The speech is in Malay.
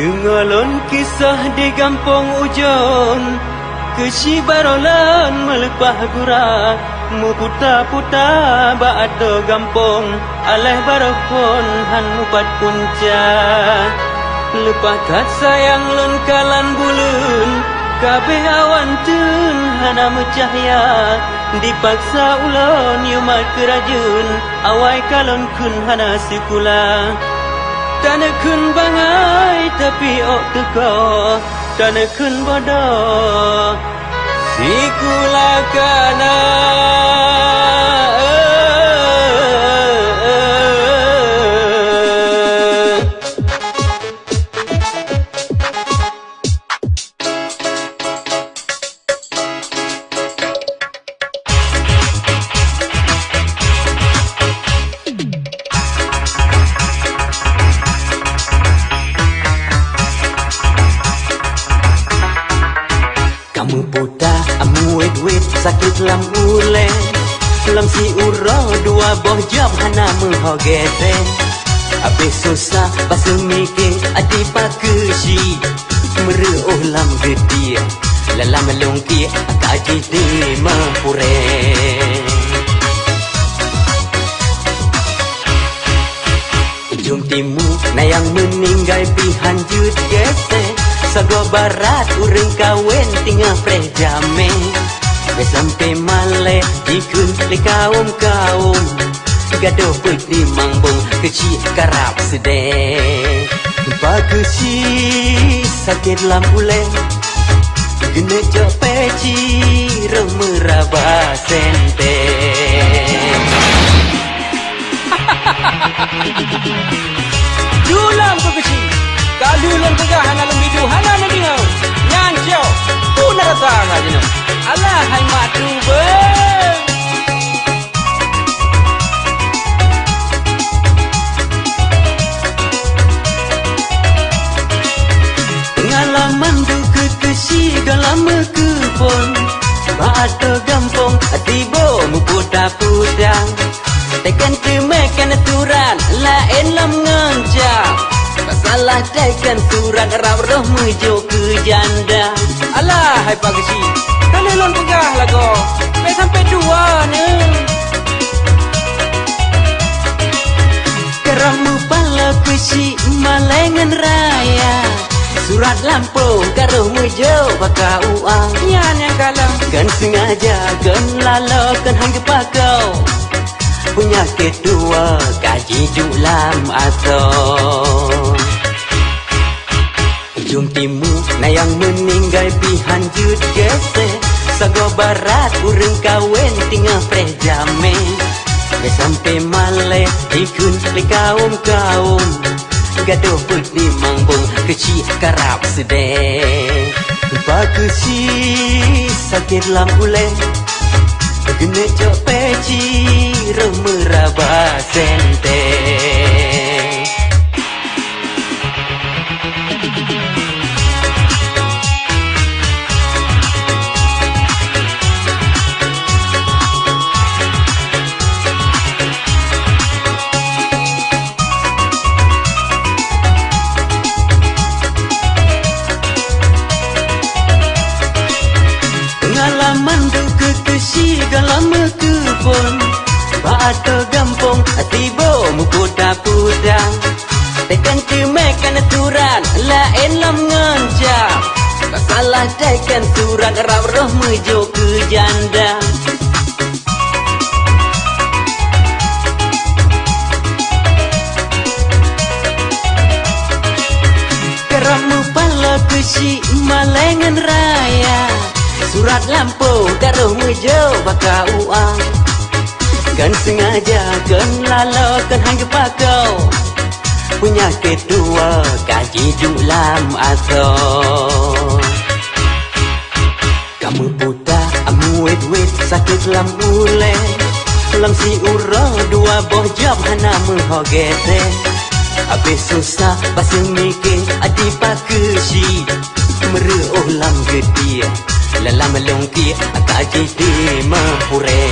Dengalon kisah di kampung Ujon, kesi barolan melepah gura, muputa-puta baado gampong, aleh barokon han mupat punca. Lepah kat sayang lon kalan bulun, kabeh awan tun hana mencahaya, dipaksa ulon yumat kerajun, awai kalon kun hana sekula. Tanah kun bangai tapi ok teko, tanah kun bodoh sikula kana. Kamu puta, amu wet sakit lam ule, lam si uro dua boh job hana menghogete. Habis susah pasal mikir adi pakusi, meruh lam gede, lalam longki kaji di mapure. Ujung timur nayang meninggal pihan jut gese. Sago barat urang kawen tinggal prejame, sampai male ikun le kaum gaduh putih mangbong kecil karap sedeh. Bagusi sakit lampule, gene jok peci remeraba sente. Dulam kecil. Kalau lang pegah hana lembidu hana nabingau nyancau tu narasa ngajino Allah hai matu be pengalaman du kekesi galam kepon baado gampong atibo muputa-putang tekan temekan aturan lain lam ngancam. Salah tekan surat rap roh menuju ke janda. Alah hai pagsi, kalau lon pegah lago, sampai dua ne. Keramu pala kusi malengan raya, surat lampu karuh menuju baka uang. Nyan yang kalah, kan sengaja kan lalo kan hangge pakau. Punya kedua kaji julam atau ujung timur nayang meninggal pihan jut gese. Sago barat urang kawen tinggal prejame, sampai male ikun le kaum gaduh putih mangbong kecil karap sedeh. Bagusi sakit lampule, gene jok peci remeraba sente. Pengalaman du kekesi galam kepon baado gampong atibo muputa-putang tekan temekan aturan lain lam ngancam. Salah tekan surat rap roh menuju ke janda. Keramu pala kesi malengan raya, surat lampu garuh menuju baka uang. Kan sengaja kan lalo kan hangge pakau, punya kedua kaji julam atau kamu puta amu wet sakit lam ule, lam si uro dua boh job hana menghogete. Habis susah pasal mikir adi pakusi, meruh lam gede, lalam longki kaji di mapure.